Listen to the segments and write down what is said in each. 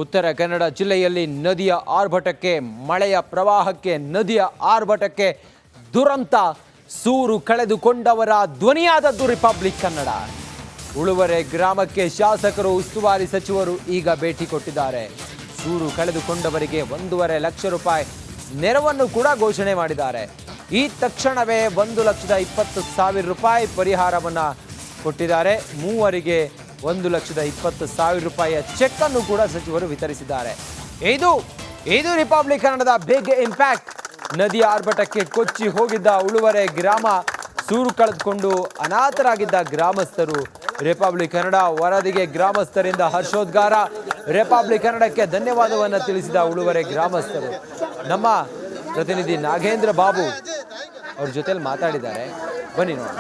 ಉತ್ತರ ಕನ್ನಡ ಜಿಲ್ಲೆಯಲ್ಲಿ ನದಿಯ ಆರ್ಭಟಕ್ಕೆ, ಮಳೆಯ ಪ್ರವಾಹಕ್ಕೆ, ನದಿಯ ಆರ್ಭಟಕ್ಕೆ ದುರಂತ ಸೂರು ಕಳೆದುಕೊಂಡವರ ಧ್ವನಿಯಾದದ್ದು ರಿಪಬ್ಲಿಕ್ ಕನ್ನಡ. ಉಳುವರೆ ಗ್ರಾಮಕ್ಕೆ ಶಾಸಕರು, ಉಸ್ತುವಾರಿ ಸಚಿವರು ಈಗ ಭೇಟಿ ಕೊಟ್ಟಿದ್ದಾರೆ. ಸೂರು ಕಳೆದುಕೊಂಡವರಿಗೆ 1.5 ಲಕ್ಷ ರೂಪಾಯಿ ನೆರವನ್ನು ಕೂಡ ಘೋಷಣೆ ಮಾಡಿದ್ದಾರೆ. ಈ ತಕ್ಷಣವೇ 1,20,000 ರೂಪಾಯಿ ಪರಿಹಾರವನ್ನು ಕೊಟ್ಟಿದ್ದಾರೆ. ಮೂವರಿಗೆ 1,20,000 ರೂಪಾಯಿಯ ಚೆಕ್ ಅನ್ನು ಕೂಡ ಸಚಿವರು ವಿತರಿಸಿದ್ದಾರೆ. ಇದು ರಿಪಬ್ಲಿಕ್ ಕನ್ನಡದ ಬಿಗ್ ಇಂಪ್ಯಾಕ್ಟ್. ನದಿಯ ಆರ್ಭಟಕ್ಕೆ ಕೊಚ್ಚಿ ಹೋಗಿದ್ದ ಉಳುವರೆ ಗ್ರಾಮ, ಸೂರು ಕಳೆದುಕೊಂಡು ಅನಾಥರಾಗಿದ್ದ ಗ್ರಾಮಸ್ಥರು. ರಿಪಬ್ಲಿಕ್ ಕನ್ನಡ ವರದಿಗೆ ಗ್ರಾಮಸ್ಥರಿಂದ ಹರ್ಷೋದ್ಗಾರ. ರಿಪಬ್ಲಿಕ್ ಕನ್ನಡಕ್ಕೆ ಧನ್ಯವಾದವನ್ನು ತಿಳಿಸಿದ ಉಳುವರೆ ಗ್ರಾಮಸ್ಥರು. ನಮ್ಮ ಪ್ರತಿನಿಧಿ ನಾಗೇಂದ್ರ ಬಾಬು ಅವ್ರ ಜೊತೆಲಿ ಮಾತಾಡಿದ್ದಾರೆ, ಬನ್ನಿ ನೋಡೋಣ.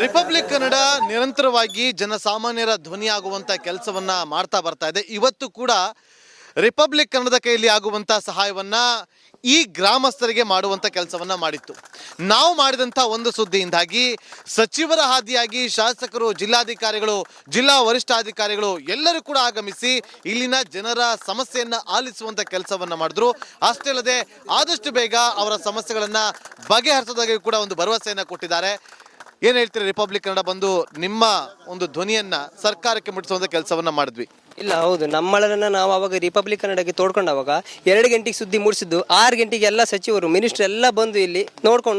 ರಿಪಬ್ಲಿಕ್ ಕನ್ನಡ ನಿರಂತರವಾಗಿ ಜನಸಾಮಾನ್ಯರ ಧ್ವನಿಯಾಗುವಂತ ಕೆಲಸವನ್ನ ಮಾಡ್ತಾ ಬರ್ತಾ ಇದೆ. ಇವತ್ತು ಕೂಡ ರಿಪಬ್ಲಿಕ್ ಕನ್ನಡದ ಕೈಯಲ್ಲಿ ಆಗುವಂತ ಸಹಾಯವನ್ನ ಈ ಗ್ರಾಮಸ್ಥರಿಗೆ ಮಾಡುವಂತ ಕೆಲಸವನ್ನ ಮಾಡಿತ್ತು. ನಾವು ಮಾಡಿದಂಥ ಒಂದು ಸುದ್ದಿಯಿಂದಾಗಿ ಸಚಿವರ ಹಾದಿಯಾಗಿ ಶಾಸಕರು, ಜಿಲ್ಲಾಧಿಕಾರಿಗಳು, ಜಿಲ್ಲಾ ವರಿಷ್ಠಾಧಿಕಾರಿಗಳು ಎಲ್ಲರೂ ಕೂಡ ಆಗಮಿಸಿ ಇಲ್ಲಿನ ಜನರ ಸಮಸ್ಯೆಯನ್ನ ಆಲಿಸುವಂತ ಕೆಲಸವನ್ನ ಮಾಡಿದ್ರು. ಅಷ್ಟೇ ಅಲ್ಲದೆ ಆದಷ್ಟು ಬೇಗ ಅವರ ಸಮಸ್ಯೆಗಳನ್ನ ಬಗೆಹರಿಸೋದಾಗಿ ಕೂಡ ಒಂದು ಭರವಸೆಯನ್ನ ಕೊಟ್ಟಿದ್ದಾರೆ. ಏನ್ ಹೇಳ್ತೀರಿ? ರಿಪಬ್ಲಿಕ್ ಕನ್ನಡ ಬಂದು ನಿಮ್ಮ ಒಂದು ಧ್ವನಿಯನ್ನ ಸರ್ಕಾರಕ್ಕೆ ಮುಟ್ಟಿಸುವಂತ ಕೆಲಸವನ್ನ ಮಾಡಿದ್ವಿ. ಇಲ್ಲ, ಹೌದು, ನಮ್ಮಳನ್ನ ನಾವು ಅವಾಗ ರಿಪಬ್ಲಿಕ್ ಕನ್ನಡಕ್ಕೆ ತೋಡ್ಕೊಂಡಾಗ 2 ಗಂಟೆಗೆ ಸುದ್ದಿ ಮೂಡಿಸಿದ್ದು, 6 ಗಂಟೆಗೆ ಎಲ್ಲ ಸಚಿವರು, ಮಿನಿಸ್ಟರ್ ಎಲ್ಲ ಬಂದು ಇಲ್ಲಿ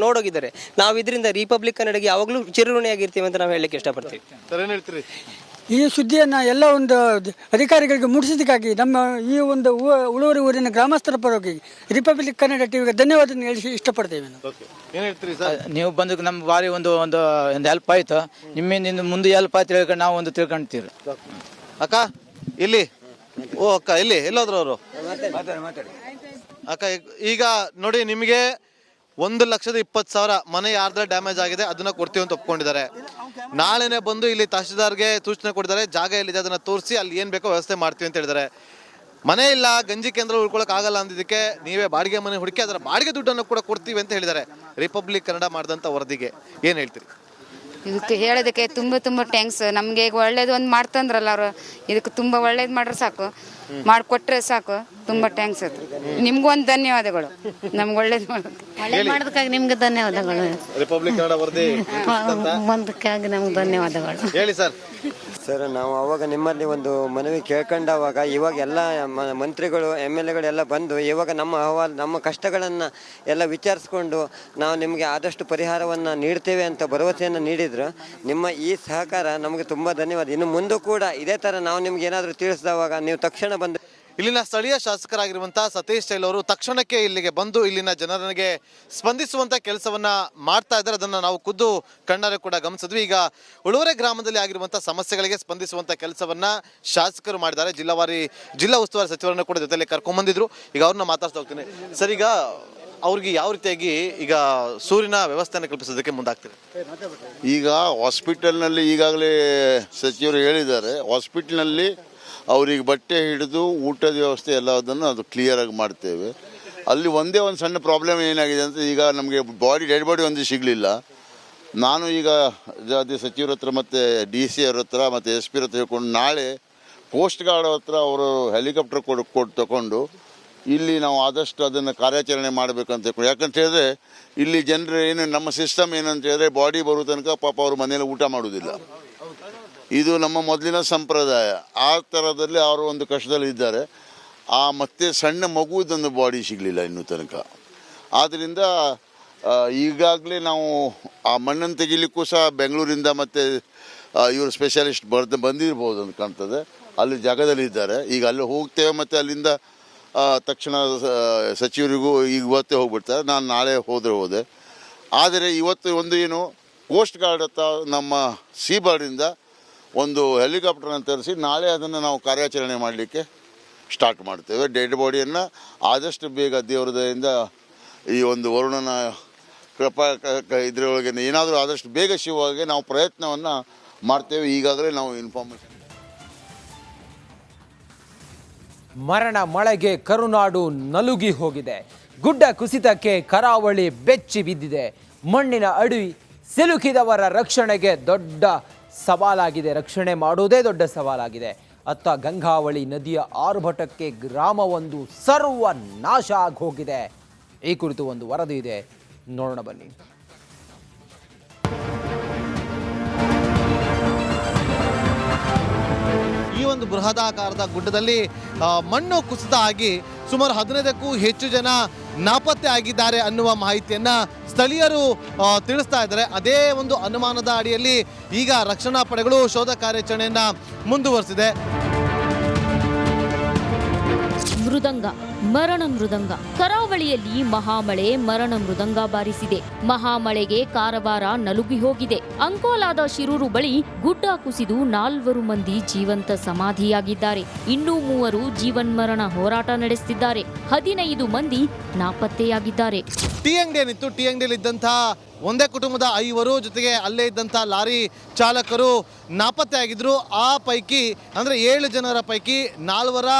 ನೋಡೋಗಿದ್ದಾರೆ. ನಾವು ಇದರಿಂದ ರಿಪಬ್ಲಿಕ್ ಕನ್ನಡಕ್ಕೆ ಯಾವಾಗಲೂ ಚಿರಋಣಿಯಾಗಿರ್ತೀವಿ ಅಂತ ನಾವು ಹೇಳಲಿಕ್ಕೆ ಇಷ್ಟಪಡ್ತೀವಿ. ಏನ್ ಹೇಳ್ತೀರಿ? ಈ ಸುದ್ದಿಯನ್ನು ಎಲ್ಲ ಒಂದು ಅಧಿಕಾರಿಗಳಿಗೆ ಮುಟ್ಟಿಸಿದ್ದಕ್ಕಾಗಿ ನಮ್ಮ ಈ ಒಂದು ಉಳುವರಿ ಊರಿನ ಗ್ರಾಮಸ್ಥರ ಪರವಾಗಿ ರಿಪಬ್ಲಿಕ್ ಕನ್ನಡ ಟಿವಿಗೆ ಧನ್ಯವಾದ ಹೇಳಿ ಇಷ್ಟಪಡ್ತೇವೆ. ಏನ್ ಹೇಳ್ತೀರಿ ಸರ್? ನೀವು ಬಂದು ನಮ್ಮ ಬಾರಿ ಒಂದು ಹೆಲ್ಪ್ ಆಯ್ತು. ನಿಮ್ಮಿಂದ ಮುಂದೆ ಹೆಲ್ಪ್ ಆಯ್ತು ಹೇಳ್ಕೊಂಡು ನಾವು ಒಂದು ತಿಳ್ಕೊಂತೀವಿ. ಅಕ್ಕ ಇಲ್ಲಿ, ಓ ಅಕ್ಕ ಇಲ್ಲಿ ಎಲ್ಲೋದ್ರು ಅವರು? ಅಕ್ಕ ಈಗ ನೋಡಿ, ನಿಮಗೆ 1,20,000 ಮನೆ ಯಾರ್ದ್ರ ಡ್ಯಾಮೇಜ್ ಆಗಿದೆ ಅದನ್ನ ಕೊಡ್ತೀವಿ ಅಂತ ಒಪ್ಕೊಂಡಿದ್ದಾರೆ. ನಾಳೆನೆ ಬಂದು ಇಲ್ಲಿ ತಹಶೀಲ್ದಾರ್ಗೆ ಸೂಚನೆ ಕೊಟ್ಟಿದ್ದಾರೆ, ಜಾಗ ಎಲ್ಲಿದೆ ಅದನ್ನ ತೋರಿಸಿ ಅಲ್ಲಿ ಏನ್ ಬೇಕೋ ವ್ಯವಸ್ಥೆ ಮಾಡ್ತೀವಿ ಅಂತ ಹೇಳಿದ್ದಾರೆ. ಮನೆ ಇಲ್ಲ, ಗಂಜಿ ಕೇಂದ್ರ ಉಳ್ಕೊಳಕ್ ಆಗಲ್ಲ ಅಂದಿದ್ದಕ್ಕೆ ನೀವೇ ಬಾಡಿಗೆ ಮನೆ ಹುಡುಕಿ ಅದರ ಬಾಡಿಗೆ ದುಡ್ಡನ್ನು ಕೂಡ ಕೊಡ್ತೀವಿ ಅಂತ ಹೇಳಿದ್ದಾರೆ. ರಿಪಬ್ಲಿಕ್ ಕನ್ನಡ ಮಾಡಿದಂಥ ವರದಿಗೆ ಏನ್ ಹೇಳ್ತೀರಿ? ಇದಕ್ಕೆ ಹೇಳೋದಕ್ಕೆ ತುಂಬ ಟ್ಯಾಂಕ್ಸ್. ನಮಗೆ ಈಗ ಒಳ್ಳೇದು ಒಂದು ಮಾಡ್ತಂದ್ರಲ್ಲ ಅವರು, ಇದಕ್ಕೆ ತುಂಬ ಒಳ್ಳೇದು ಮಾಡ್ರೆ ಸಾಕು, ಮಾಡಿಕೊಟ್ರೆ ಸಾಕು. ತುಂಬ ಟ್ಯಾಂಕ್ಸ್ ಅದು. ನಿಮ್ಗೂ ಒಂದು ಧನ್ಯವಾದಗಳು, ನಮ್ಗೆ ಒಳ್ಳೇದು ಮಾಡೋದಕ್ಕಾಗಿ ನಿಮ್ಗೆ ಧನ್ಯವಾದಗಳು. ರಿಪಬ್ಲಿಕ್ ಕನ್ನಡ ವರದಿ ಬಂದಕ್ಕಾಗಿ ನಮ್ಗೆ ಧನ್ಯವಾದಗಳು. ಹೇಳಿ ಸರ್. ಸರ್, ನಾವು ಅವಾಗ ನಿಮ್ಮಲ್ಲಿ ಒಂದು ಮನವಿ ಕೇಳ್ಕೊಂಡಾಗ ಇವಾಗ ಎಲ್ಲ ಮಂತ್ರಿಗಳು, MLA ಗಳೆಲ್ಲ ಬಂದು ಇವಾಗ ನಮ್ಮ ಅಹವಾಲು, ನಮ್ಮ ಕಷ್ಟಗಳನ್ನು ಎಲ್ಲ ವಿಚಾರಿಸ್ಕೊಂಡು ನಾವು ನಿಮಗೆ ಆದಷ್ಟು ಪರಿಹಾರವನ್ನು ನೀಡ್ತೇವೆ ಅಂತ ಭರವಸೆಯನ್ನು ನೀಡಿದ್ರು. ನಿಮ್ಮ ಈ ಸಹಕಾರ ನಮಗೆ ತುಂಬ ಧನ್ಯವಾದ. ಇನ್ನು ಮುಂದೆ ಕೂಡ ಇದೇ ಥರ ನಾವು ನಿಮ್ಗೆ ಏನಾದರೂ ತಿಳಿಸಿದವಾಗ ನೀವು ತಕ್ಷಣ ಬಂದು. ಇಲ್ಲಿನ ಸ್ಥಳೀಯ ಶಾಸಕರಾಗಿರುವಂತಹ ಸತೀಶ್ ಶೈಲ್ ಅವರು ತಕ್ಷಣಕ್ಕೆ ಇಲ್ಲಿಗೆ ಬಂದು ಇಲ್ಲಿನ ಜನರಿಗೆ ಸ್ಪಂದಿಸುವಂತ ಕೆಲಸವನ್ನ ಮಾಡ್ತಾ ಇದ್ದಾರೆ. ಅದನ್ನ ನಾವು ಖುದ್ದು ಕಣ್ಣಾರೆ ಕೂಡ ಗಮನಿಸಿದ್ವಿ. ಈಗ ಉಳುವರೆ ಗ್ರಾಮದಲ್ಲಿ ಆಗಿರುವಂತಹ ಸಮಸ್ಯೆಗಳಿಗೆ ಸ್ಪಂದಿಸುವಂತ ಕೆಲಸವನ್ನ ಶಾಸಕರು ಮಾಡಿದ್ದಾರೆ. ಜಿಲ್ಲಾ ಉಸ್ತುವಾರಿ ಸಚಿವರನ್ನು ಕೂಡ ಜೊತೆಲಿ ಕರ್ಕೊಂಡ್ಬಂದಿದ್ರು. ಈಗ ಅವ್ರನ್ನ ಮಾತಾಡ್ತಾ ಹೋಗ್ತೀನಿ. ಸರ್, ಈಗ ಅವ್ರಿಗೆ ಯಾವ ರೀತಿಯಾಗಿ ಈಗ ಸೂರಿನ ವ್ಯವಸ್ಥೆಯನ್ನು ಕಲ್ಪಿಸೋದಕ್ಕೆ ಮುಂದಾಗ್ತೀರಿ? ಈಗ ಹಾಸ್ಪಿಟಲ್ನಲ್ಲಿ ಈಗಾಗಲೇ ಸಚಿವರು ಹೇಳಿದ್ದಾರೆ, ಹಾಸ್ಪಿಟಲ್ನಲ್ಲಿ ಅವ್ರಿಗೆ ಬಟ್ಟೆ ಹಿಡಿದು ಊಟದ ವ್ಯವಸ್ಥೆ ಎಲ್ಲದನ್ನು ಅದು ಕ್ಲಿಯರಾಗಿ ಮಾಡ್ತೇವೆ. ಅಲ್ಲಿ ಒಂದೇ ಒಂದು ಸಣ್ಣ ಪ್ರಾಬ್ಲಮ್ ಏನಾಗಿದೆ ಅಂತ, ಈಗ ನಮಗೆ ಡೆಡ್ ಬಾಡಿ ಒಂದು ಸಿಗಲಿಲ್ಲ. ನಾನು ಈಗ ಸಚಿವರ ಹತ್ರ ಮತ್ತು DC ಅವ್ರ ಹತ್ರ ಮತ್ತು SP ಹತ್ರ ಹೇಳ್ಕೊಂಡು ನಾಳೆ ಕೋಸ್ಟ್ ಗಾರ್ಡ್ ಹತ್ರ ಅವರು ಹೆಲಿಕಾಪ್ಟರ್ ಕೊಟ್ಟು ತಗೊಂಡು ಇಲ್ಲಿ ನಾವು ಆದಷ್ಟು ಅದನ್ನು ಕಾರ್ಯಾಚರಣೆ ಮಾಡಬೇಕಂತ ಹೇಳ್ಕೊಂಡು. ಯಾಕಂತ ಹೇಳಿದ್ರೆ ಇಲ್ಲಿ ಜನರು ಏನು, ನಮ್ಮ ಸಿಸ್ಟಮ್ ಏನಂತ ಹೇಳಿದ್ರೆ ಬಾಡಿ ಬರೋ ತನಕ ಪಾಪ ಅವ್ರ ಮನೇಲಿ ಊಟ ಮಾಡೋದಿಲ್ಲ. ಇದು ನಮ್ಮ ಮೊದಲಿನ ಸಂಪ್ರದಾಯ. ಆ ಥರದಲ್ಲಿ ಅವರು ಒಂದು ಕಷ್ಟದಲ್ಲಿ ಇದ್ದಾರೆ. ಮತ್ತೆ ಸಣ್ಣ ಮಗುವುದೊಂದು ಬಾಡಿ ಸಿಗಲಿಲ್ಲ ಇನ್ನೂ ತನಕ. ಆದ್ದರಿಂದ ಈಗಾಗಲೇ ನಾವು ಆ ಮಣ್ಣನ್ನು ತೆಗಿಲಿಕ್ಕೂ ಸಹ ಬೆಂಗಳೂರಿಂದ ಮತ್ತು ಇವರು ಸ್ಪೆಷಲಿಸ್ಟ್ ಬಂದಿರ್ಬೋದು ಅಂತ ಕಾಣ್ತದೆ. ಅಲ್ಲಿ ಜಾಗದಲ್ಲಿ ಇದ್ದಾರೆ. ಈಗ ಅಲ್ಲಿ ಹೋಗ್ತೇವೆ ಮತ್ತು ಅಲ್ಲಿಂದ ತಕ್ಷಣ ಸಚಿವರಿಗೂ ಇವತ್ತೇ ಹೋಗ್ಬಿಡ್ತಾರೆ. ನಾನು ನಾಳೆ ಹೋದೆ. ಆದರೆ ಇವತ್ತು ಒಂದು ಏನು, ಕೋಸ್ಟ್ ಗಾರ್ಡ್ ಹತ್ರ ನಮ್ಮ ಸೀಬಾರ್ಡಿಂದ ಒಂದು ಹೆಲಿಕಾಪ್ಟರ್ನ ತರಿಸಿ ನಾಳೆ ಅದನ್ನು ನಾವು ಕಾರ್ಯಾಚರಣೆ ಮಾಡಲಿಕ್ಕೆ ಸ್ಟಾರ್ಟ್ ಮಾಡ್ತೇವೆ. ಡೆಡ್ ಬಾಡಿಯನ್ನು ಆದಷ್ಟು ಬೇಗ ದೇವರ ದಯೆಯಿಂದ ಈ ಒಂದು ವರುಣನ ಕೃಪಾ ಇದರೊಳಗೆ ಏನಾದರೂ ಆದಷ್ಟು ಬೇಗ ಶಿವವಾಗಿ ನಾವು ಪ್ರಯತ್ನವನ್ನು ಮಾಡ್ತೇವೆ. ಈಗಾಗಲೇ ನಾವು ಇನ್ಫಾರ್ಮೇಷನ್. ಮರಣ ಮಳೆಗೆ ಕರುನಾಡು ನಲುಗಿ ಹೋಗಿದೆ. ಗುಡ್ಡ ಕುಸಿತಕ್ಕೆ ಕರಾವಳಿ ಬೆಚ್ಚಿ ಬಿದ್ದಿದೆ. ಮಣ್ಣಿನ ಅಡಿ ಸಿಲುಕಿದವರ ರಕ್ಷಣೆಗೆ ದೊಡ್ಡ ಸವಾಲಾಗಿದೆ. ರಕ್ಷಣೆ ಮಾಡುವುದೇ ದೊಡ್ಡ ಸವಾಲಾಗಿದೆ. ಅತ್ತ ಗಂಗಾವಳಿ ನದಿಯ ಆರ್ಭಟಕ್ಕೆ ಗ್ರಾಮವೊಂದು ಸರ್ವನಾಶ ಆಗಿ ಹೋಗಿದೆ. ಈ ಕುರಿತು ಒಂದು ವರದಿ ಇದೆ, ನೋಡೋಣ ಬನ್ನಿ. ಈ ಒಂದು ಬೃಹದಾಕಾರದ ಗುಡ್ಡದಲ್ಲಿ ಮಣ್ಣು ಕುಸಿತ ಆಗಿ ಸುಮಾರು 15ಕ್ಕೂ ಹೆಚ್ಚು ಜನ ನಾಪತ್ತೆ ಆಗಿದ್ದಾರೆ ಅನ್ನುವ ಮಾಹಿತಿಯನ್ನ ಸ್ಥಳೀಯರು ತಿಳಿಸ್ತಾ ಇದ್ದಾರೆ. ಅದೇ ಒಂದು ಅನುಮಾನದ ಅಡಿಯಲ್ಲಿ ಈಗ ರಕ್ಷಣಾ ಪಡೆಗಳು ಶೋಧ ಕಾರ್ಯಾಚರಣೆಯನ್ನ ಮುಂದುವರಿಸಿದೆ. ಮೃದಂಗ, ಮರಣ ಮೃದಂಗ. ಕರಾವಳಿಯಲ್ಲಿ ಮಹಾಮಳೆ ಮರಣ ಮೃದಂಗ ಬಾರಿಸಿದೆ. ಮಹಾಮಳೆಗೆ ಕಾರವಾರ ನಲುಗಿ ಹೋಗಿದೆ. ಅಂಕೋಲಾದ ಶಿರೂರು ಬಳಿ ಗುಡ್ಡ ಕುಸಿದು 4 ಮಂದಿ ಜೀವಂತ ಸಮಾಧಿಯಾಗಿದ್ದಾರೆ. ಇನ್ನೂ 3 ಜೀವನ್ಮರಣ ಹೋರಾಟ ನಡೆಸುತ್ತಿದ್ದಾರೆ. 15 ಮಂದಿ ನಾಪತ್ತೆಯಾಗಿದ್ದಾರೆ. ಟೀ ಅಂಗಡಿ ಏನಿತ್ತು, ಟೀ ಅಂಗಡಿಯಲ್ಲಿ ಇದ್ದಂತಹ ಒಂದೇ ಕುಟುಂಬದ 5 ಜೊತೆಗೆ ಅಲ್ಲೇ ಇದ್ದಂಥ ಲಾರಿ ಚಾಲಕರು ನಾಪತ್ತೆ ಆಗಿದ್ರು. ಆ ಪೈಕಿ ಅಂದರೆ 7 ಜನರ ಪೈಕಿ 4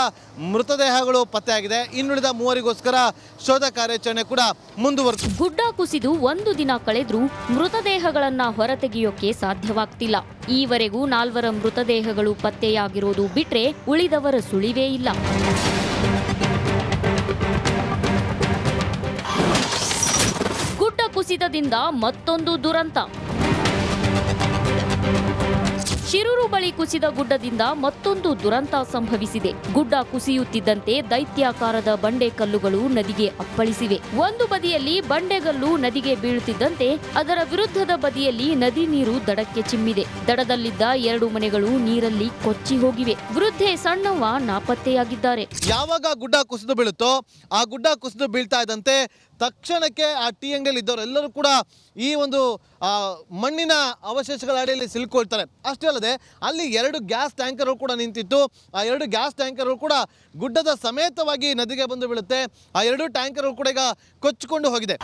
ಮೃತದೇಹಗಳು ಪತ್ತೆಯಾಗಿದೆ. ಇನ್ನುಳಿದ 3ಗೋಸ್ಕರ ಶೋಧ ಕಾರ್ಯಾಚರಣೆ ಕೂಡ ಮುಂದುವರೆದಿದೆ. ಗುಡ್ಡ ಕುಸಿದು 1 ದಿನ ಕಳೆದ್ರೂ ಮೃತದೇಹಗಳನ್ನ ಹೊರತೆಗೆಯೋಕೆ ಸಾಧ್ಯವಾಗ್ತಿಲ್ಲ. ಈವರೆಗೂ 4 ಮೃತದೇಹಗಳು ಪತ್ತೆಯಾಗಿರೋದು ಬಿಟ್ರೆ ಉಳಿದವರ ಸುಳಿವೇ ಇಲ್ಲ. ಗುಡ್ಡ ಕುಸಿತದಿಂದ ಮತ್ತೊಂದು ದುರಂತ. ಶಿರೂರು ಬಳಿ ಕುಸಿದ ಗುಡ್ಡದಿಂದ ಮತ್ತೊಂದು ದುರಂತ ಸಂಭವಿಸಿದೆ. ಗುಡ್ಡ ಕುಸಿಯುತ್ತಿದ್ದಂತೆ ದೈತ್ಯಾಕಾರದ ಬಂಡೆಕಲ್ಲುಗಳು ನದಿಗೆ ಅಪ್ಪಳಿಸಿವೆ. ಒಂದು ಬದಿಯಲ್ಲಿ ಬಂಡೆಗಲ್ಲು ನದಿಗೆ ಬೀಳುತ್ತಿದ್ದಂತೆ ಅದರ ವಿರುದ್ಧದ ಬದಿಯಲ್ಲಿ ನದಿ ನೀರು ದಡಕ್ಕೆ ಚಿಮ್ಮಿದೆ. ದಡದಲ್ಲಿದ್ದ 2 ಮನೆಗಳು ನೀರಲ್ಲಿ ಕೊಚ್ಚಿ ಹೋಗಿವೆ. ವೃದ್ಧೆ ಸಣ್ಣವ್ವ ನಾಪತ್ತೆಯಾಗಿದ್ದಾರೆ. ಯಾವಾಗ ಗುಡ್ಡ ಕುಸಿದು ಬೀಳುತ್ತೋ ಆ ಗುಡ್ಡ ಕುಸಿದು ಬೀಳ್ತಾ ಇದ್ದಂತೆ ತಕ್ಷಣಕ್ಕೆ ಆ ಟೀ ಅಂಗಡಿಯಲ್ಲಿ ಇದ್ದವರೆಲ್ಲರೂ ಕೂಡ ಈ ಒಂದು ಮಣ್ಣಿನ ಅವಶೇಷಗಳ ಅಡಿಯಲ್ಲಿ ಸಿಲುಕೊಳ್ತಾರೆ. ಅಷ್ಟೇ ಅಲ್ಲದೆ ಅಲ್ಲಿ 2 ಗ್ಯಾಸ್ ಟ್ಯಾಂಕರ್ಗಳು ಕೂಡ ನಿಂತಿತ್ತು. ಆ 2 ಗ್ಯಾಸ್ ಟ್ಯಾಂಕರ್ಗಳು ಕೂಡ ಗುಡ್ಡದ ಸಮೇತವಾಗಿ ನದಿಗೆ ಬಂದು ಬೀಳುತ್ತೆ. ಆ 2 ಟ್ಯಾಂಕರ್ಗಳು ಕೂಡ ಈಗ ಕೊಚ್ಚಿಕೊಂಡು ಹೋಗಿದೆ.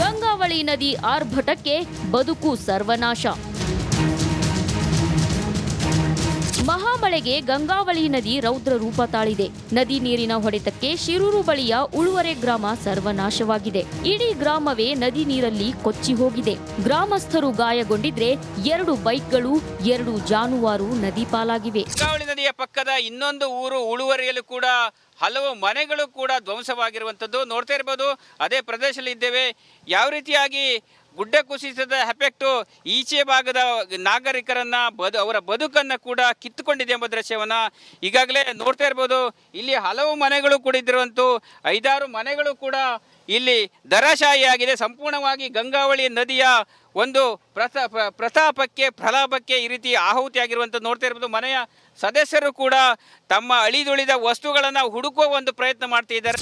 ಗಂಗಾವಳಿ ನದಿ ಆರ್ಭಟಕ್ಕೆ ಬದುಕು ಸರ್ವನಾಶ. ಮಹಾಮಳೆಗೆ ಗಂಗಾವಳಿ ನದಿ ರೌದ್ರ ರೂಪ ತಾಳಿದೆ. ನದಿ ನೀರಿನ ಹೊಡೆತಕ್ಕೆ ಶಿರೂರು ಬಳಿಯ ಉಳುವರೆ ಗ್ರಾಮ ಸರ್ವನಾಶವಾಗಿದೆ. ಇಡೀ ಗ್ರಾಮವೇ ನದಿ ನೀರಲ್ಲಿ ಕೊಚ್ಚಿ ಹೋಗಿದೆ. ಗ್ರಾಮಸ್ಥರು ಗಾಯಗೊಂಡಿದ್ರೆ 2 ಬೈಕ್ಗಳು 2 ಜಾನುವಾರು ನದಿ ಪಾಲಾಗಿವೆ. ಗಂಗಾವಳಿ ನದಿಯ ಪಕ್ಕದ ಇನ್ನೊಂದು ಊರು ಉಳುವರಿಯಲ್ಲೂ ಕೂಡ ಹಲವು ಮನೆಗಳು ಕೂಡ ಧ್ವಂಸವಾಗಿರುವಂಥದ್ದು ನೋಡ್ತಾ ಇರ್ಬೋದು. ಅದೇ ಪ್ರದೇಶದಲ್ಲಿ ಇದ್ದೇವೆ. ಯಾವ ರೀತಿಯಾಗಿ ಗುಡ್ಡ ಕುಸಿತದ ಎಫೆಕ್ಟು ಈಚೆ ಭಾಗದ ನಾಗರಿಕರನ್ನ ಅವರ ಬದುಕನ್ನು ಕೂಡ ಕಿತ್ತುಕೊಂಡಿದೆ ಎಂಬ ದೃಶ್ಯವನ್ನು ಈಗಾಗಲೇ ನೋಡ್ತಾ ಇರ್ಬೋದು. ಇಲ್ಲಿ ಹಲವು ಮನೆಗಳು ಕೂಡ ಇದ್ದಿರುವಂಥ 5-6 ಮನೆಗಳು ಕೂಡ ಇಲ್ಲಿ ಧರಾಶಾಹಿಯಾಗಿದೆ. ಸಂಪೂರ್ಣವಾಗಿ ಗಂಗಾವಳಿ ನದಿಯ ಒಂದು ಪ್ರಲಾಪಕ್ಕೆ ಈ ರೀತಿ ಆಹುತಿಯಾಗಿರುವಂಥದ್ದು ನೋಡ್ತಾ ಇರ್ಬೋದು. ಮನೆಯ ಸದಸ್ಯರು ಕೂಡ ತಮ್ಮ ಅಳಿದುಳಿದ ವಸ್ತುಗಳನ್ನು ಹುಡುಕುವ ಒಂದು ಪ್ರಯತ್ನ ಮಾಡ್ತಿದ್ದಾರೆ.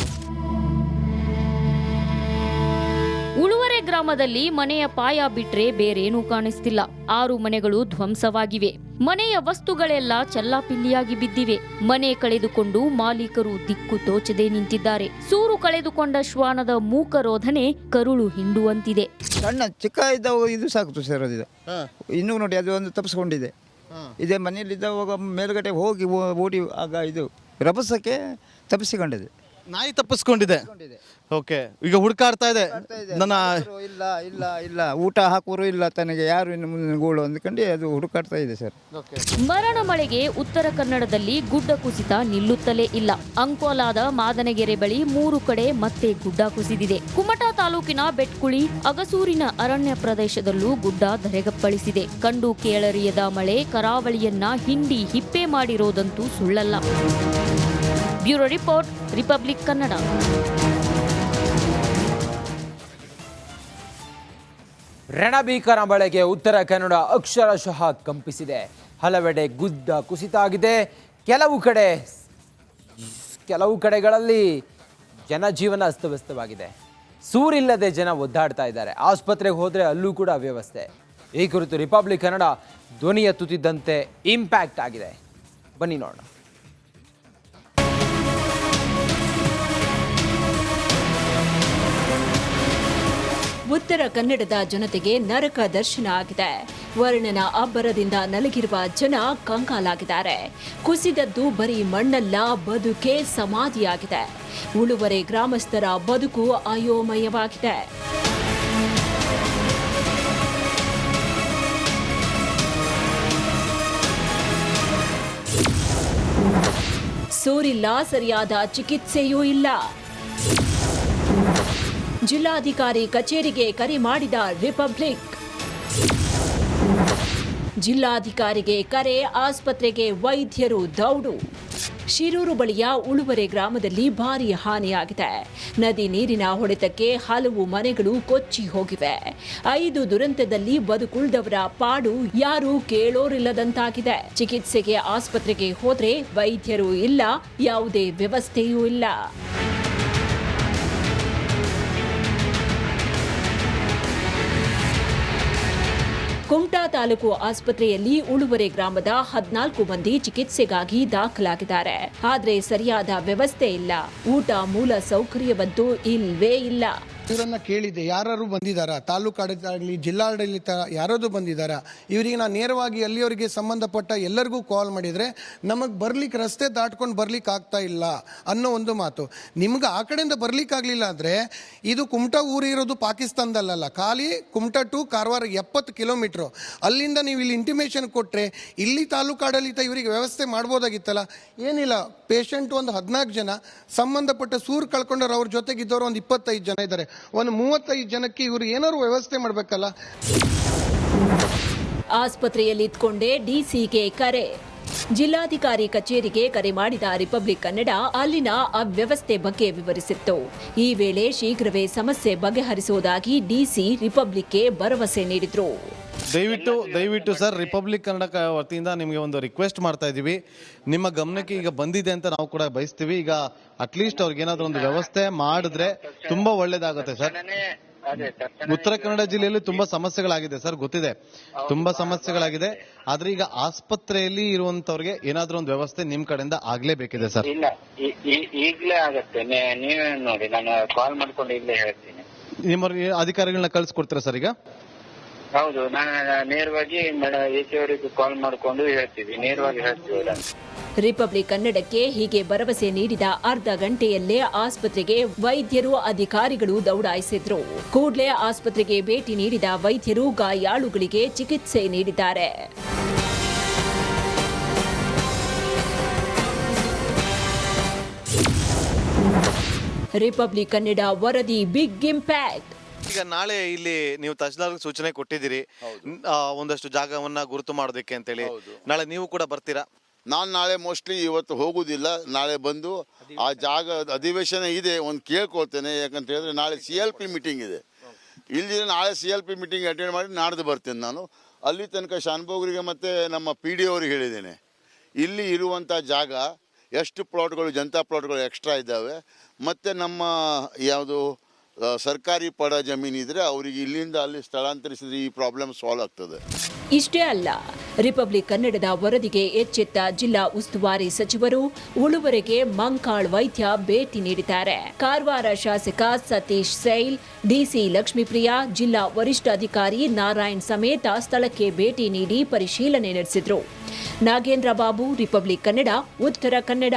ಉಳುವರೆ ಗ್ರಾಮದಲ್ಲಿ ಮನೆಯ ಪಾಯ ಬಿಟ್ರೆ ಬೇರೇನೂ ಕಾಣಿಸ್ತಿಲ್ಲ. 6 ಮನೆಗಳು ಧ್ವಂಸವಾಗಿವೆ. ಮನೆಯ ವಸ್ತುಗಳೆಲ್ಲ ಚಲ್ಲಾಪಿಲ್ಲಿಯಾಗಿ ಬಿದ್ದಿವೆ. ಮನೆ ಕಳೆದುಕೊಂಡು ಮಾಲೀಕರು ದಿಕ್ಕು ತೋಚದೆ ನಿಂತಿದ್ದಾರೆ. ಸೂರು ಕಳೆದುಕೊಂಡ ಶ್ವಾನದ ಮೂಕರೋಧನೆ ಕರುಳು ಹಿಂಡುವಂತಿದೆ. ಸಣ್ಣ ಚಿಕ್ಕ ಇದ್ದವಾಗ ಇದು ಸಾಕು ಸೇರೋದಿದೆ. ಇನ್ನೂ ನೋಡಿ ಅದು ಒಂದು ತಪ್ಪಿಸ್ಕೊಂಡಿದೆ. ಇದೇ ಮನೆಯಲ್ಲಿದ್ದವಾಗ ಮೇಲ್ಗಡೆ ಹೋಗಿ ಓಡಿ ಆಗ ಇದು ರಭಸಕ್ಕೆ ತಪ್ಪಿಸಿಕೊಂಡಿದೆ. ನಾಯಿ ತಪ್ಪಿಸ್ಕೊಂಡಿದೆ. ಓಕೆ, ಈಗ ಹುಡುಕಾಡ್ತಾ ಇದೆ. ನನ್ನ ಇಲ್ಲ ಇಲ್ಲ ಇಲ್ಲ ಊಟ ಹಾಕೋರು ಇಲ್ಲ ತನಗೆ ಯಾರು ಇನ್ನು ಮುಂದಿನ ಗೋಳು ಅಂದ್ಕೊಂಡು ಅದು ಹುಡುಕಾಡ್ತಾ ಇದೆ ಸರ್. ಮರಣ ಮಳೆಗೆ ಉತ್ತರ ಕನ್ನಡದಲ್ಲಿ ಗುಡ್ಡ ಕುಸಿತ ನಿಲ್ಲುತ್ತಲೇ ಇಲ್ಲ. ಅಂಕೋಲಾದ ಮಾದನಗೆರೆ ಬಳಿ 3 ಕಡೆ ಮತ್ತೆ ಗುಡ್ಡ ಕುಸಿದಿದೆ. ಕುಮಟಾ ತಾಲೂಕಿನ ಬೆಟ್ಕುಳಿ, ಅಗಸೂರಿನ ಅರಣ್ಯ ಪ್ರದೇಶದಲ್ಲೂ ಗುಡ್ಡ ಧರೆಗಪ್ಪಳಿಸಿದೆ. ಕಂಡು ಕೇಳರಿಯದ ಮಳೆ ಕರಾವಳಿಯನ್ನ ಹಿಂಡಿ ಹಿಪ್ಪೆ ಮಾಡಿರೋದಂತೂ ಸುಳ್ಳಲ್ಲ. Bureau report, Republic Kannada. ರಣಭೀಕರ ಮಳೆಗೆ ಉತ್ತರ ಕನ್ನಡ ಅಕ್ಷರಶಃ ಕಂಪಿಸಿದೆ. ಹಲವೆಡೆ ಗುಡ್ಡ ಕುಸಿತ ಆಗಿದೆ. ಕೆಲವು ಕಡೆಗಳಲ್ಲಿ ಜನಜೀವನ ಅಸ್ತವ್ಯಸ್ತವಾಗಿದೆ. ಸೂರಿಲ್ಲದೆ ಜನ ಒದ್ದಾಡ್ತಾ ಇದ್ದಾರೆ. ಆಸ್ಪತ್ರೆಗೆ ಹೋದರೆ ಅಲ್ಲೂ ಕೂಡ ಅವ್ಯವಸ್ಥೆ. ಈ ಕುರಿತು ರಿಪಬ್ಲಿಕ್ ಕನ್ನಡ ಧ್ವನಿ ಎತ್ತುತ್ತಿದ್ದಂತೆ ಇಂಪ್ಯಾಕ್ಟ್ ಆಗಿದೆ. ಬನ್ನಿ ನೋಡೋಣ. ಉತ್ತರ ಕನ್ನಡದ ಜನತೆಗೆ ನರಕ ದರ್ಶನ ಆಗಿದೆ. ವರ್ಣನ ಅಬ್ಬರದಿಂದ ನಲಗಿರುವ ಜನ ಕಂಗಾಲಾಗಿದ್ದಾರೆ. ಕುಸಿದದ್ದು ಬರೀ ಮಣ್ಣಲ್ಲ, ಬದುಕೆ ಸಮಾಧಿಯಾಗಿದೆ. ಉಳುವರೆ ಗ್ರಾಮಸ್ಥರ ಬದುಕು ಅಯೋಮಯವಾಗಿದೆ. ಸೂರಿಲ್ಲ, ಸರಿಯಾದ ಚಿಕಿತ್ಸೆಯೂ ಇಲ್ಲ. ಜಿಲ್ಲಾಧಿಕಾರಿ ಕಚೇರಿಗೆ ಕರೆ ಮಾಡಿದ ರಿಪಬ್ಲಿಕ್. ಜಿಲ್ಲಾಧಿಕಾರಿಗೆ ಕರೆ, ಆಸ್ಪತ್ರೆಗೆ ವೈದ್ಯರು ದೌಡು. ಶಿರೂರು ಬಳಿಯ ಉಳುವರೆ ಗ್ರಾಮದಲ್ಲಿ ಭಾರೀ ಹಾನಿಯಾಗಿದೆ. ನದಿ ನೀರಿನ ಹೊಡೆತಕ್ಕೆ ಹಲವು ಮನೆಗಳು ಕೊಚ್ಚಿ ಹೋಗಿವೆ. 5 ದುರಂತದಲ್ಲಿ ಬದುಕುಳಿದವರ ಪಾಡು ಯಾರೂ ಕೇಳೋರಿಲ್ಲದಂತಾಗಿದೆ. ಚಿಕಿತ್ಸೆಗೆ ಆಸ್ಪತ್ರೆಗೆ ಹೋದ್ರೆ ವೈದ್ಯರು ಇಲ್ಲ, ಯಾವುದೇ ವ್ಯವಸ್ಥೆಯೂ ಇಲ್ಲ. ಕುಮಟಾ ತಾಲೂಕು ಆಸ್ಪತ್ರೆಯಲ್ಲಿ ಉಳುವರೆ ಗ್ರಾಮದ 14 ಮಂದಿ ಚಿಕಿತ್ಸೆಗಾಗಿ ದಾಖಲಾಗಿದ್ದಾರೆ. ಆದರೆ ಸರಿಯಾದ ವ್ಯವಸ್ಥೆ ಇಲ್ಲ. ಊಟ, ಮೂಲ ಸೌಕರ್ಯವಂತೂ ಇಲ್ವೇ ಇಲ್ಲ. ಇವರನ್ನ ಕೇಳಿದೆ, ಯಾರು ಬಂದಿದ್ದಾರಾ, ತಾಲೂಕು ಆಡಳಿತ, ಜಿಲ್ಲಾಡಳಿತ ಯಾರಾದ್ರು ಬಂದಿದ್ದಾರಾ, ಇವರಿಗೆ ನಾನು ನೇರವಾಗಿ ಅಲ್ಲಿಯವರಿಗೆ ಸಂಬಂಧಪಟ್ಟ ಎಲ್ಲರಿಗೂ ಕಾಲ್ ಮಾಡಿದರೆ ನಮಗೆ ಬರ್ಲಿಕ್ಕೆ ರಸ್ತೆ ದಾಟ್ಕೊಂಡು ಬರ್ಲಿಕ್ಕೆ ಆಗ್ತಾ ಇಲ್ಲ ಅನ್ನೋ ಒಂದು ಮಾತು. ನಿಮ್ಗೆ ಆ ಕಡೆಯಿಂದ ಬರ್ಲಿಕ್ಕೆ ಆಗಲಿಲ್ಲ ಅಂದರೆ ಇದು ಕುಮಟಾ ಊರಿರೋದು ಪಾಕಿಸ್ತಾನದಲ್ಲ, ಖಾಲಿ ಕುಮಟಾ ಟು ಕಾರವಾರ 70 ಕಿಲೋಮೀಟ್ರು. ಅಲ್ಲಿಂದ ನೀವು ಇಲ್ಲಿ ಇಂಟಿಮೇಷನ್ ಕೊಟ್ಟರೆ ಇಲ್ಲಿ ತಾಲೂಕು ಆಡಳಿತ ಇವರಿಗೆ ವ್ಯವಸ್ಥೆ ಮಾಡ್ಬೋದಾಗಿತ್ತಲ್ಲ. ಏನಿಲ್ಲ, ಪೇಷಂಟ್ ಒಂದು 14 ಜನ, ಸಂಬಂಧಪಟ್ಟ ಸೂರು ಕಳ್ಕೊಂಡವ್ರು ಅವ್ರ ಜೊತೆಗಿದ್ದವರು ಒಂದು 25 ಜನ ಇದ್ದಾರೆ. ಒಂದು 35 ಜನಕ್ಕೆ ಇವರು ಏನಾದ್ರು ವ್ಯವಸ್ಥೆ ಮಾಡಬೇಕಲ್ಲ. ಆಸ್ಪತ್ರೆಯಲ್ಲಿ ಇದ್ಕೊಂಡೇ ಡಿಸಿಗೆ ಕರೆ. ಜಿಲ್ಲಾಧಿಕಾರಿ ಕಚೇರಿಗೆ ಕರೆ ಮಾಡಿದ ರಿಪಬ್ಲಿಕ್ ಕನ್ನಡ ಅಲ್ಲಿನ ಅವ್ಯವಸ್ಥೆ ಬಗ್ಗೆ ವಿವರಿಸಿತ್ತು. ಈ ವೇಳೆ ಶೀಘ್ರವೇ ಸಮಸ್ಯೆ ಬಗೆಹರಿಸುವುದಾಗಿ ಡಿಸಿ ರಿಪಬ್ಲಿಕ್ಗೆ ಭರವಸೆ ನೀಡಿದ್ರು. ದಯವಿಟ್ಟು ಸರ್, ರಿಪಬ್ಲಿಕ್ ಕನ್ನಡ ವತಿಯಿಂದ ನಿಮಗೆ ಒಂದು ರಿಕ್ವೆಸ್ಟ್ ಮಾಡ್ತಾ ಇದ್ದೀವಿ. ನಿಮ್ಮ ಗಮನಕ್ಕೆ ಈಗ ಬಂದಿದೆ ಅಂತ ನಾವು ಕೂಡ ಬಯಸ್ತೀವಿ. ಈಗ ಅಟ್ಲೀಸ್ಟ್ ಅವ್ರಿಗೆ ಏನಾದ್ರು ಒಂದು ವ್ಯವಸ್ಥೆ ಮಾಡಿದ್ರೆ ತುಂಬಾ ಒಳ್ಳೇದಾಗುತ್ತೆ ಸರ್. ಉತ್ತರ ಕನ್ನಡ ಜಿಲ್ಲೆಯಲ್ಲಿ ತುಂಬಾ ಸಮಸ್ಯೆಗಳಾಗಿದೆ ಸರ್, ಗೊತ್ತಿದೆ, ತುಂಬಾ ಸಮಸ್ಯೆಗಳಾಗಿದೆ. ಆದ್ರೆ ಈಗ ಆಸ್ಪತ್ರೆಯಲ್ಲಿ ಇರುವಂತವ್ರಿಗೆ ಏನಾದ್ರೂ ಒಂದು ವ್ಯವಸ್ಥೆ ನಿಮ್ ಕಡೆಯಿಂದ ಆಗ್ಲೇಬೇಕಿದೆ ಸರ್. ಇಲ್ಲ, ಈಗಲೇ ಆಗತ್ತೆ. ನೀವೇ ನೋಡಿ, ನಾನು ಕಾಲ್ ಮಾಡ್ಕೊಂಡು ಈಗಲೇ ಹೇಳ್ತೀನಿ. ನಿಮ್ಮ ಅಧಿಕಾರಿಗಳನ್ನ ಕಳ್ಸಿಕೊಡ್ತೀರಾ ಸರ್? ಈಗ ಹೌದು, ನಾನು ನೇರವಾಗಿ ಅವರಿಗೆ ಕಾಲ್ ಮಾಡ್ಕೊಂಡು ಹೇಳ್ತೀವಿ, ನೇರವಾಗಿ ಹೇಳ್ತೀವಿ. ರಿಪಬ್ಲಿಕ್ ಕನ್ನಡಕ್ಕೆ ಹೀಗೆ ಭರವಸೆ ನೀಡಿದ ಅರ್ಧ ಗಂಟೆಯಲ್ಲೇ ಆಸ್ಪತ್ರೆಗೆ ವೈದ್ಯರು, ಅಧಿಕಾರಿಗಳು ದೌಡಾಯಿಸಿದ್ರು. ಕೂಡಲೇ ಆಸ್ಪತ್ರೆಗೆ ಭೇಟಿ ನೀಡಿದ ವೈದ್ಯರು ಗಾಯಾಳುಗಳಿಗೆ ಚಿಕಿತ್ಸೆ ನೀಡಿದ್ದಾರೆ. ರಿಪಬ್ಲಿಕ್ ಕನ್ನಡ ವರದಿ ಬಿಗ್ ಇಂಪ್ಯಾಕ್ಟ್. ಈಗ ನಾಳೆ ಇಲ್ಲಿ ನೀವು ತಹಶೀಲ್ದಾರ್ ಸೂಚನೆ ಕೊಟ್ಟಿದ್ದೀರಿ ಒಂದಷ್ಟು ಜಾಗವನ್ನ ಗುರುತು ಮಾಡೋದಕ್ಕೆ ಅಂತೇಳಿ. ನಾಳೆ ನೀವು ಕೂಡ ಬರ್ತೀರಾ? ನಾನು ನಾಳೆ ಮೋಸ್ಟ್ಲಿ ಇವತ್ತು ಹೋಗುದಿಲ್ಲ. ನಾಳೆ ಬಂದು ಆ ಜಾಗ ಅಧಿವೇಶನ ಇದೆ, ಒಂದು ಕೇಳ್ಕೊಳ್ತೇನೆ. ಯಾಕಂತ ಹೇಳಿದ್ರೆ ನಾಳೆ CLP ಮೀಟಿಂಗ್ ಇದೆ. ಇಲ್ಲಿ ನಾಳೆ CLP ಮೀಟಿಂಗ್ ಅಟೆಂಡ್ ಮಾಡಿ ನಾಡ್ದು ಬರ್ತೇನೆ ನಾನು. ಅಲ್ಲಿ ತನಕ ಶಾನ್ಭೋಗ್ರಿಗೆ ಮತ್ತು ನಮ್ಮ PD ಅವ್ರಿಗೆ ಹೇಳಿದ್ದೇನೆ, ಇಲ್ಲಿ ಇರುವಂಥ ಜಾಗ ಎಷ್ಟು ಪ್ಲಾಟ್ಗಳು, ಜನತಾ ಪ್ಲಾಟ್ಗಳು ಎಕ್ಸ್ಟ್ರಾ ಇದ್ದಾವೆ, ಮತ್ತು ನಮ್ಮ ಯಾವುದು ಸರ್ಕಾರಿ ಪಡ ಜಮೀನಿದ್ರೆ ಅವರಿಗೆ ಇಲ್ಲಿಂದ ಅಲ್ಲಿ ಸ್ಥಳಾಂತರಿಸಿದ್ರೆ ಈ ಪ್ರಾಬ್ಲಮ್ ಸಾಲ್ವ್ ಆಗ್ತದೆ. ಇಷ್ಟೇ ಅಲ್ಲ, ರಿಪಬ್ಲಿಕ್ ಕನ್ನಡದ ವರದಿಗೆ ಎಚ್ಚೆತ್ತ ಜಿಲ್ಲಾ ಉಸ್ತುವಾರಿ ಸಚಿವರು ಉಳುವರೆಗೆ ಮಂಕಾಳ್ ವೈದ್ಯ ಭೇಟಿ ನೀಡಿದ್ದಾರೆ. ಕಾರವಾರ ಶಾಸಕ ಸತೀಶ್ ಸೈಲ್, ಡಿಸಿ ಲಕ್ಷ್ಮೀಪ್ರಿಯಾ, ಜಿಲ್ಲಾ ವರಿಷ್ಠಾಧಿಕಾರಿ ನಾರಾಯಣ್ ಸಮೇತ ಸ್ಥಳಕ್ಕೆ ಭೇಟಿ ನೀಡಿ ಪರಿಶೀಲನೆ ನಡೆಸಿದ್ರು. ನಾಗೇಂದ್ರ ಬಾಬು, ರಿಪಬ್ಲಿಕ್ ಕನ್ನಡ, ಉತ್ತರ ಕನ್ನಡ.